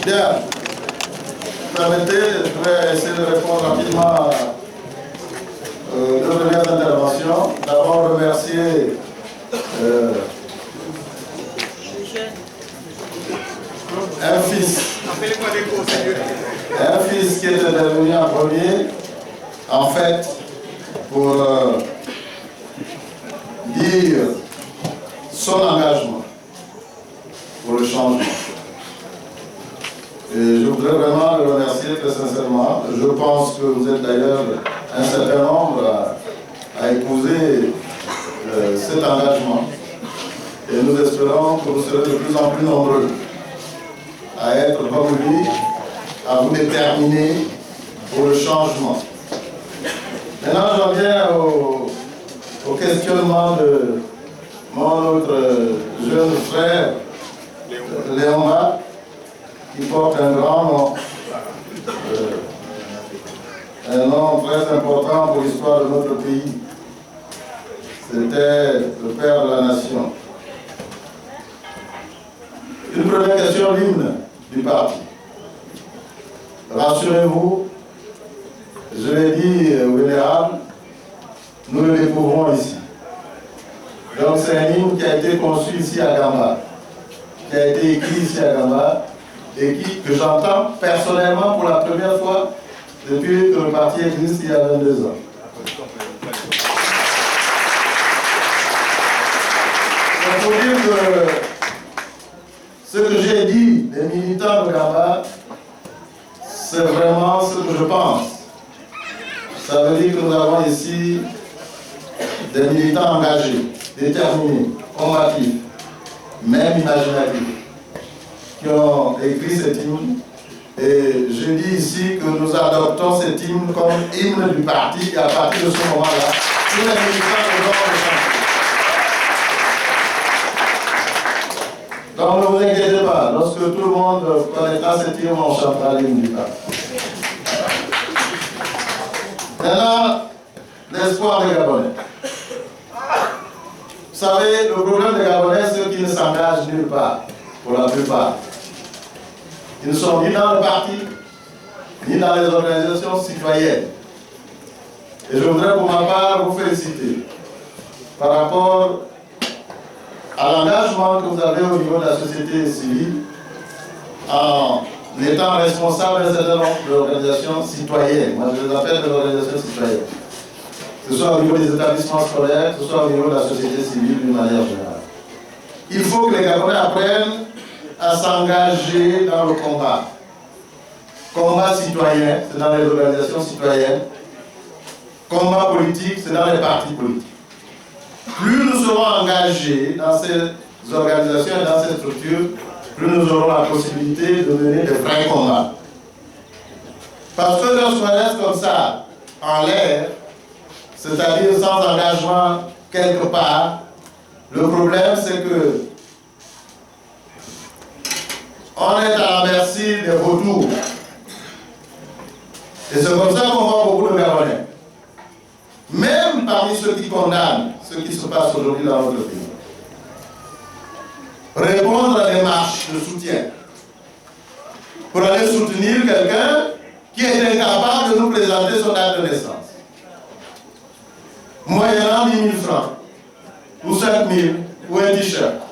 Bien. Permettez, je vais essayer de répondre rapidement aux premières interventions. D'abord, remercier un fils qui est intervenu en premier, en fait, pour dire son engagement pour le changement. Et je voudrais vraiment le remercier très sincèrement. Je pense que vous êtes d'ailleurs un certain nombre à épouser cet engagement. Et nous espérons que vous serez de plus en plus nombreux à être comme lui, à vous déterminer pour le changement. Maintenant, j'en viens au questionnement de mon autre jeune frère, Léon Mac, qui porte un grand nom, un nom très important pour l'histoire de notre pays. C'était le père de la nation. Une première question, l'hymne du parti. Rassurez-vous, je l'ai dit au vénérable, nous le découvrons ici. Donc c'est un hymne qui a été conçu ici à Gamba, qui a été écrit ici à Gamba, et que j'entends personnellement pour la première fois depuis que le parti existe il y a 22 ans. Il faut dire que ce que j'ai dit des militants de Gamba, c'est vraiment ce que je pense. Ça veut dire que nous avons ici des militants engagés, déterminés, combatifs, même imaginatifs, qui ont écrit cet hymne. Et je dis ici que nous adoptons cet hymne comme hymne du parti, et à partir de ce moment-là, tous les militants devront le chanter. Donc ne vous inquiétez pas, lorsque tout le monde connaîtra cet hymne, on chantera l'hymne du parti. Maintenant, l'espoir des Gabonais. Vous savez, le problème des Gabonais, c'est ceux qui ne s'engagent nulle part, pour la plupart. Ils ne sont ni dans le parti, ni dans les organisations citoyennes. Et je voudrais pour ma part vous féliciter par rapport à l'engagement que vous avez au niveau de la société civile en étant responsable d'un certain nombre d'organisations citoyennes. Moi, je les appelle des organisations citoyennes. Que ce soit au niveau des établissements scolaires, que ce soit au niveau de la société civile d'une manière générale. Il faut que les Gabonais apprennent à s'engager dans le combat. Combat citoyen, c'est dans les organisations citoyennes. Combat politique, c'est dans les partis politiques. Plus nous serons engagés dans ces organisations et dans ces structures, plus nous aurons la possibilité de mener de vrais combats. Parce que lorsqu'on reste comme ça, en l'air, c'est-à-dire sans engagement quelque part, le problème c'est que on est à la merci des vautours. Et c'est comme ça qu'on voit beaucoup de Gabonais. Même parmi ceux qui condamnent ce qui se passe aujourd'hui dans notre pays. Répondre à des marches de soutien pour aller soutenir quelqu'un qui est incapable de nous présenter son date de naissance. Moyennant 10 000 francs, ou 5 000, ou un t-shirt.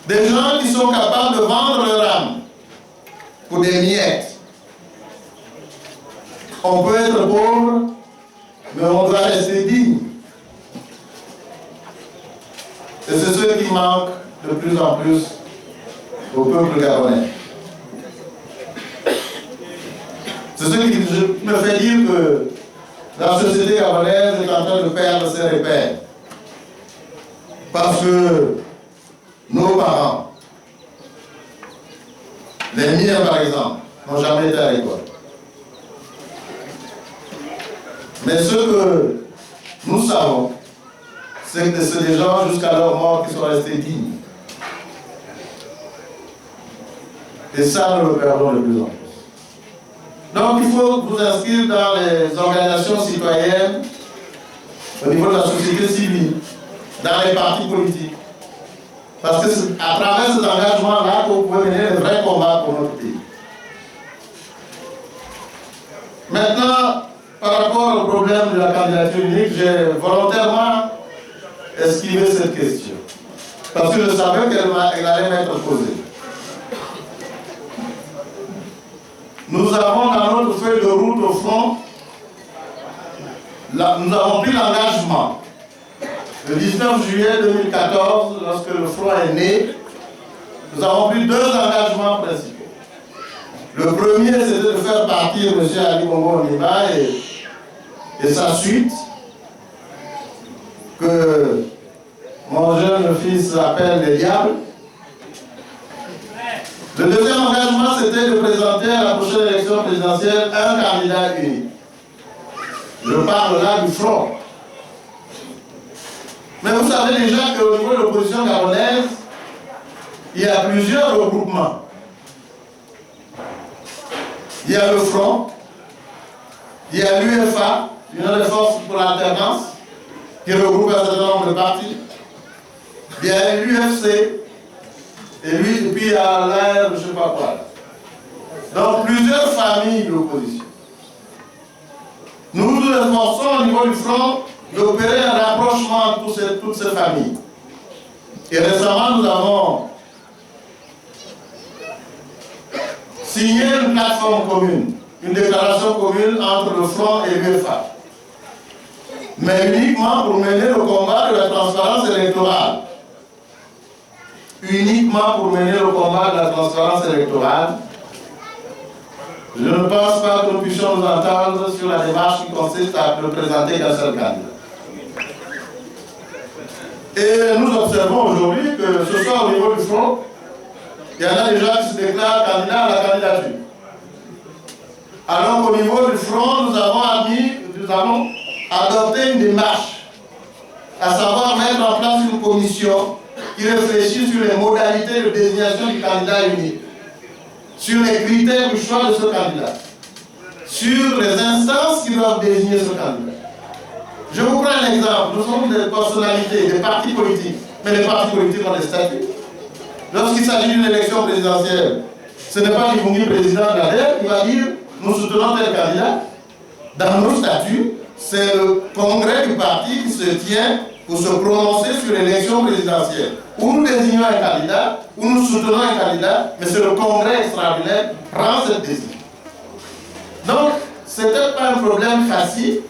Des gens qui sont capables de vendre leur âme pour des miettes. On peut être pauvre, mais on doit rester digne. Et c'est ce qui manque de plus en plus au peuple gabonais. C'est ce qui me fait dire que la société gabonaise est en train de perdre ses repères. Parce que nos parents, les miens par exemple, n'ont jamais été à l'école. Mais ce que nous savons, c'est que c'est des gens jusqu'à leur mort qui sont restés dignes. Et ça, nous le perdons de plus en plus. Donc il faut vous inscrire dans les organisations citoyennes, au niveau de la société civile, dans les partis politiques. Parce que c'est à travers cet engagement-là que vous pouvez mener les vrais combats pour notre pays. Maintenant, par rapport au problème de la candidature unique, j'ai volontairement esquivé cette question. Parce que je savais qu'elle allait m'être posée. Nous avons dans notre feuille de route au front, nous avons pris l'engagement. Le 19 juillet 2014, lorsque le front est né, nous avons pris deux engagements principaux. Le premier, c'était de faire partir M. Ali Bongo Ondimba et sa suite, que mon jeune fils appelle les diables. Le deuxième engagement, c'était de présenter à la prochaine élection présidentielle un candidat unique. Je parle là du front. Mais vous savez déjà qu'au niveau de l'opposition gabonaise, il y a plusieurs regroupements. Il y a le front, il y a l'UFA, l'Union des forces pour l'alternance, qui regroupe un certain nombre de partis. Il y a l'UFC, et puis il y a l'air, je ne sais pas quoi. Donc plusieurs familles d'opposition. Nous nous efforçons au niveau du front d'opérer un rapprochement de toutes ces familles. Et récemment, nous avons signé une plateforme commune, une déclaration commune entre le front et l'UFA. Mais uniquement pour mener le combat de la transparence électorale. Uniquement pour mener le combat de la transparence électorale. Je ne pense pas que nous puissions nous entendre sur la démarche qui consiste à ne présenter qu'un seul candidat. Et nous observons aujourd'hui que ce soir au niveau du front, il y en a des gens qui se déclarent candidats à la candidature. Alors qu'au niveau du front, nous avons adopté une démarche, à savoir mettre en place une commission qui réfléchit sur les modalités de désignation du candidat unique, sur les critères du choix de ce candidat, sur les instances qui doivent désigner ce candidat. Je vous prends un exemple. Nous sommes des personnalités, des partis politiques, mais les partis politiques ont des statuts. Lorsqu'il s'agit d'une élection présidentielle, ce n'est pas Livungi président de la DER qui va dire nous soutenons tel candidat. Dans nos statuts, c'est le congrès du parti qui se tient pour se prononcer sur l'élection présidentielle. Où nous désignons un candidat, où nous soutenons un candidat, mais c'est le congrès extraordinaire qui prend cette décision. Donc, ce n'était pas un problème facile.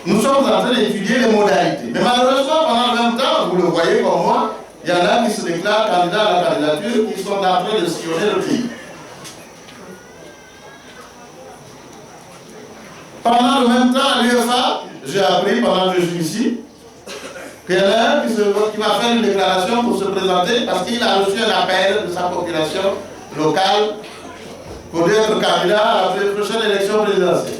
Nous sommes en train d'étudier les modalités. Mais malheureusement, pendant le même temps, vous le voyez comme moi, il y en a qui se déclarent candidats à la candidature, qui sont en train de sillonner le pays. Pendant le même temps, à l'UFA, j'ai appris pendant que je suis ici, qu'il y en a un qui va faire une déclaration pour se présenter parce qu'il a reçu un appel de sa population locale pour être candidat à la prochaine élection présidentielle.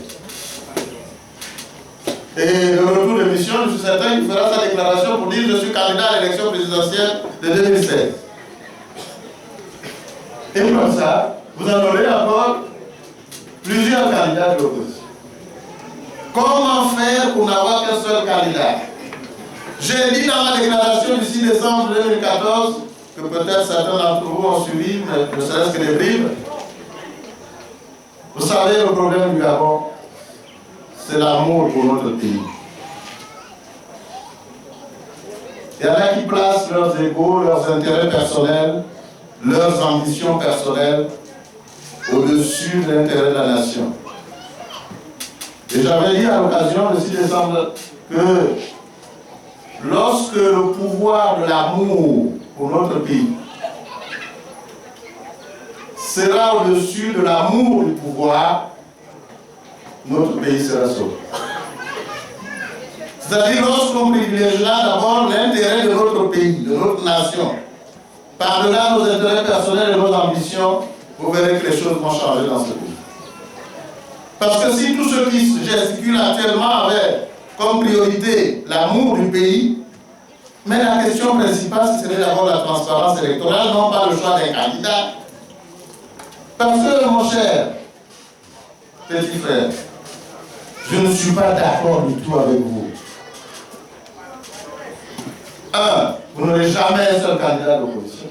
Et le retour de mission, je suis certain qu'il fera sa déclaration pour dire je suis candidat à l'élection présidentielle de 2016. Et comme ça, vous en aurez encore plusieurs candidats de l'opposition. Comment faire pour n'avoir qu'un seul candidat? J'ai dit dans ma déclaration du 6 décembre 2014, que peut-être certains d'entre vous ont suivi, mais ne serait-ce que les bribes. Vous savez, le problème du Gabon, c'est l'amour pour notre pays. Il y en a qui placent leurs égos, leurs intérêts personnels, leurs ambitions personnelles au-dessus de l'intérêt de la nation. Et j'avais dit à l'occasion le 6 décembre que lorsque le pouvoir de l'amour pour notre pays sera au-dessus de l'amour du pouvoir, notre pays sera sauvé. C'est-à-dire lorsqu'on privilégiera d'abord l'intérêt de notre pays, de notre nation, par-delà nos intérêts personnels et nos ambitions, vous verrez que les choses vont changer dans ce pays. Parce que si tous ceux qui gesticulent actuellement avaient comme priorité l'amour du pays, mais la question principale, ce serait d'abord la transparence électorale, non pas le choix d'un candidat. Parce que, mon cher petit frère, je ne suis pas d'accord du tout avec vous. vous n'aurez jamais un seul candidat d'opposition.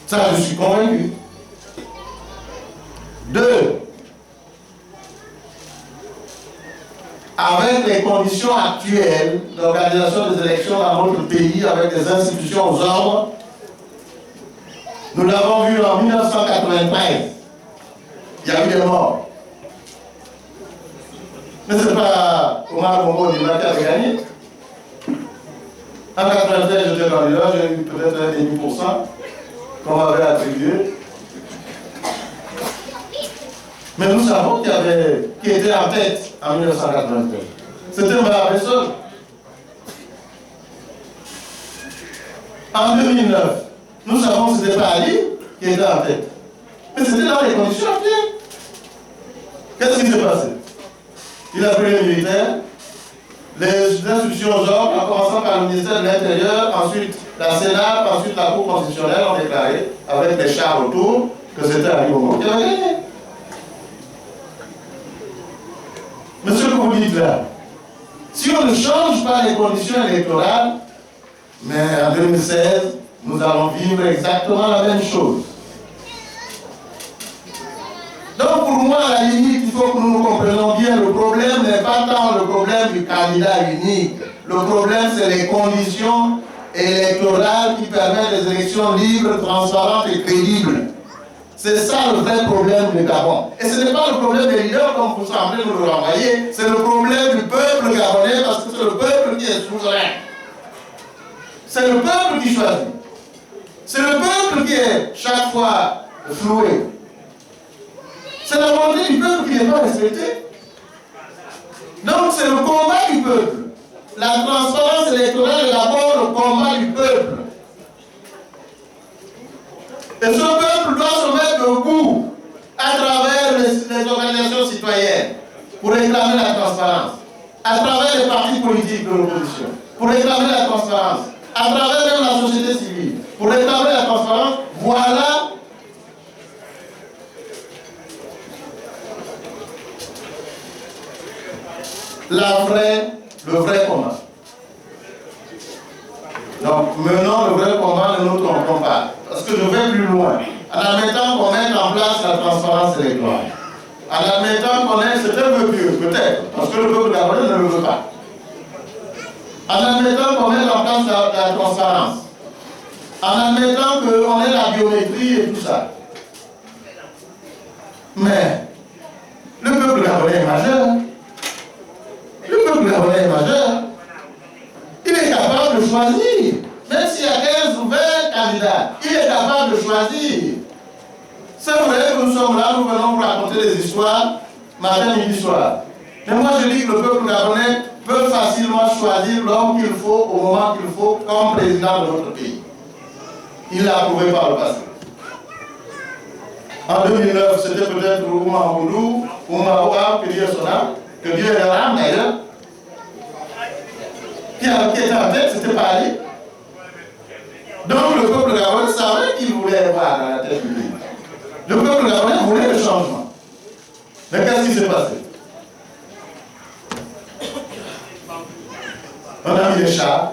Ça, je suis convaincu. 2. Avec les conditions actuelles d'organisation des élections dans notre pays, avec des institutions aux ordres, nous l'avons vu en 1993. Il y a eu des morts. Mais ce n'est pas Omar Bongo Ondimba qui avait gagné. En 1993, j'étais candidat, j'ai eu peut-être 1,5% qu'on m'avait attribué. Mais nous savons qui était en tête en 1993. C'était Mbaba seul. En 2009, nous savons que ce n'était pas Ali qui était en tête. Mais c'était dans les conditions actuelles. Qu'est-ce qui s'est passé? Il a pris les militaires, les institutions aux ordres, en commençant par le ministère de l'Intérieur, ensuite la Sénat, ensuite la Cour constitutionnelle ont déclaré, avec des chars autour, que c'était Ali Bongo qui avait gagné. Mais ce que vous dites là, si on ne change pas les conditions électorales, mais en 2016, nous allons vivre exactement la même chose. Donc pour moi, à la limite, il faut que nous comprenions bien, le problème n'est pas tant le problème du candidat unique. Le problème, c'est les conditions électorales qui permettent des élections libres, transparentes et crédibles. C'est ça le vrai problème du Gabon. Et ce n'est pas le problème des leaders comme vous semblez nous le renvoyer, c'est le problème du peuple gabonais parce que c'est le peuple qui est souverain. C'est le peuple qui choisit. C'est le peuple qui est chaque fois floué. C'est la volonté du peuple qui n'est pas respectée. Donc c'est le combat du peuple. La transparence électorale est d'abord le combat du peuple. Et ce peuple doit se mettre debout à travers les organisations citoyennes pour réclamer la transparence, à travers les partis politiques de l'opposition, pour réclamer la transparence, à travers même la société civile, pour réclamer la transparence. Voilà le vrai combat. Donc, menons le vrai combat, ne nous trompons pas. Parce que je vais plus loin. En admettant qu'on mette en place la transparence électorale, en admettant qu'on ait, c'est un peu mieux, peut-être, parce que le peuple gabonais ne le veut pas. En admettant qu'on mette en place la transparence, en admettant qu'on ait la biométrie et tout ça. Mais, le peuple gabonais est majeur. Le peuple gabonais est majeur. Il est capable de choisir. Même s'il y a 15 ou 20 candidats, il est capable de choisir. C'est vrai que nous sommes là, nous venons pour raconter des histoires, matin, midi, soir. Mais moi je dis que le peuple gabonais peut facilement choisir l'homme qu'il faut au moment qu'il faut comme président de notre pays. Il l'a prouvé par le passé. En 2009, c'était peut-être Ouma Moudou, Ouma Ouam, que Dieu est son âme, que Dieu est l'âme d'ailleurs. Qui était en tête, c'était pas Ali. Donc le peuple gabonais savait qu'il voulait avoir à la tête du pays. Le peuple gabonais voulait le changement. Mais qu'est-ce qui s'est passé? On a mis des chars,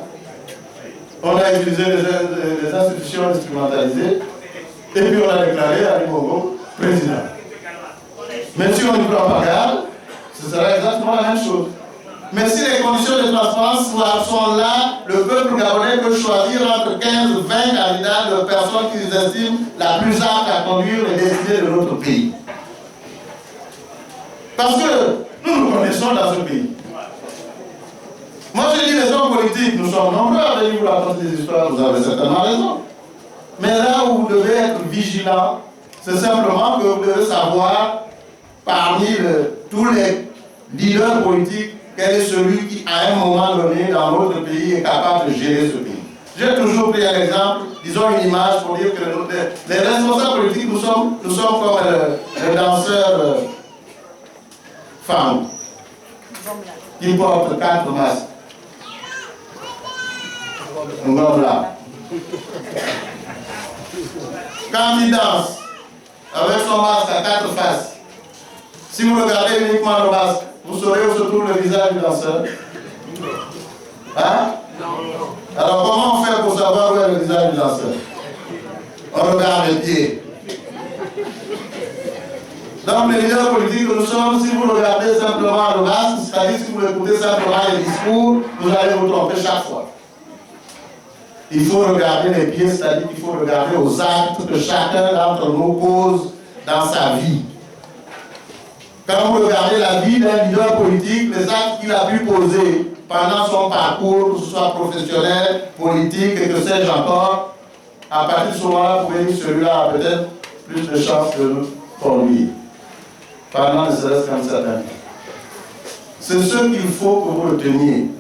on a utilisé des institutions instrumentalisées, et puis on a déclaré Ali Bongo président. Mais si on ne prend pas garde, ce sera exactement la même chose. Mais si les conditions de transparence sont là, le peuple gabonais peut choisir entre 15 et 20 candidats de personnes qu'ils estiment la plus apte à conduire les destinées de notre pays. Parce que nous nous connaissons dans ce pays. Moi je dis les hommes politiques, nous sommes nombreux à venir vous raconter des histoires, vous avez certainement raison. Mais là où vous devez être vigilant, c'est simplement que vous devez savoir, parmi tous les leaders politiques, quel est celui qui, à un moment donné, dans notre pays, est capable de gérer ce pays. J'ai toujours pris un exemple, disons une image pour dire que les responsables politiques, nous sommes comme les danseurs femmes qui portent 4 masques. Un homme là. Quand il danse avec son masque à 4 faces, si vous regardez uniquement le masque, vous saurez où se trouve le visage du danseur. Hein? Non. Alors comment on fait pour savoir où est le visage du danseur? On regarde les pieds. Donc les leaders politiques que nous sommes, si vous regardez simplement le masque, c'est-à-dire si vous écoutez simplement les discours, vous allez vous tromper chaque fois. Il faut regarder les pieds, c'est-à-dire qu'il faut regarder aux actes que chacun d'entre nous pose dans sa vie. Quand vous regardez la vie d'un leader politique, les actes qu'il a pu poser pendant son parcours, que ce soit professionnel, politique et que sais-je encore, à partir de ce moment-là, vous pouvez dire celui-là a peut-être plus de chances que nous conduire. Pendant ne serait-ce qu'un certain temps. C'est ce qu'il faut que vous reteniez.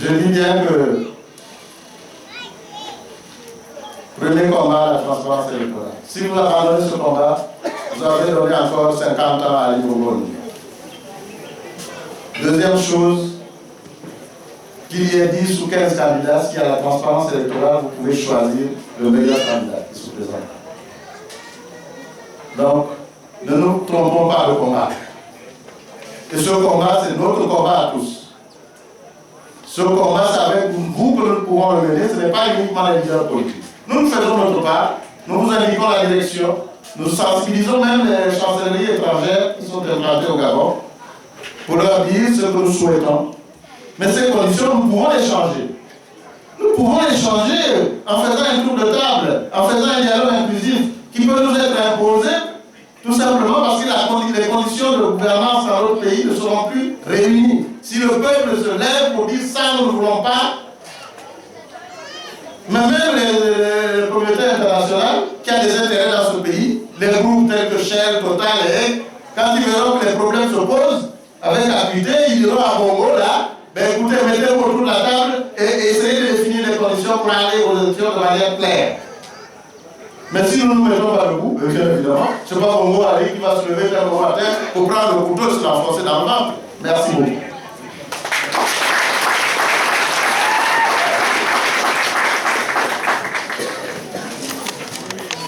Je dis bien que premier combat, la transparence électorale. Si vous abandonnez ce combat, vous avez donné encore 50 ans à l'Ivoire. Deuxième chose, qu'il y ait 10 ou 15 candidats, s'il y a la transparence électorale, vous pouvez choisir le meilleur candidat qui se présente. Donc, ne nous trompons pas de combat. Et ce combat, c'est notre combat à tous. Ce combat, c'est avec vous que nous pouvons le mener, ce n'est pas uniquement les leaders politiques. Nous faisons notre part, nous vous indiquons la direction, nous sensibilisons même les chancelleries étrangères qui sont implantées au Gabon pour leur dire ce que nous souhaitons. Mais ces conditions, nous pouvons les changer. Nous pouvons les changer en faisant un tour de table, en faisant un dialogue inclusif qui peut nous être imposé, tout simplement parce que les conditions de gouvernance dans notre pays ne seront plus réunies. Si le peuple se lève pour dire ça, nous ne voulons pas, mais même les communautés internationales qui ont des intérêts dans ce pays, les groupes tels que Shell, Total et EC, quand ils verront que les problèmes se posent, avec acuité, ils diront à Bongo là, ben écoutez, mettez-vous autour de la table et essayez de définir les conditions pour aller aux élections de manière claire. Mais si nous ne nous mettons pas debout, bien évidemment, ce n'est pas Bongo Ali qui va se lever d'un moment à terre pour prendre le couteau et se l'enfoncer dans le ventre. Merci beaucoup.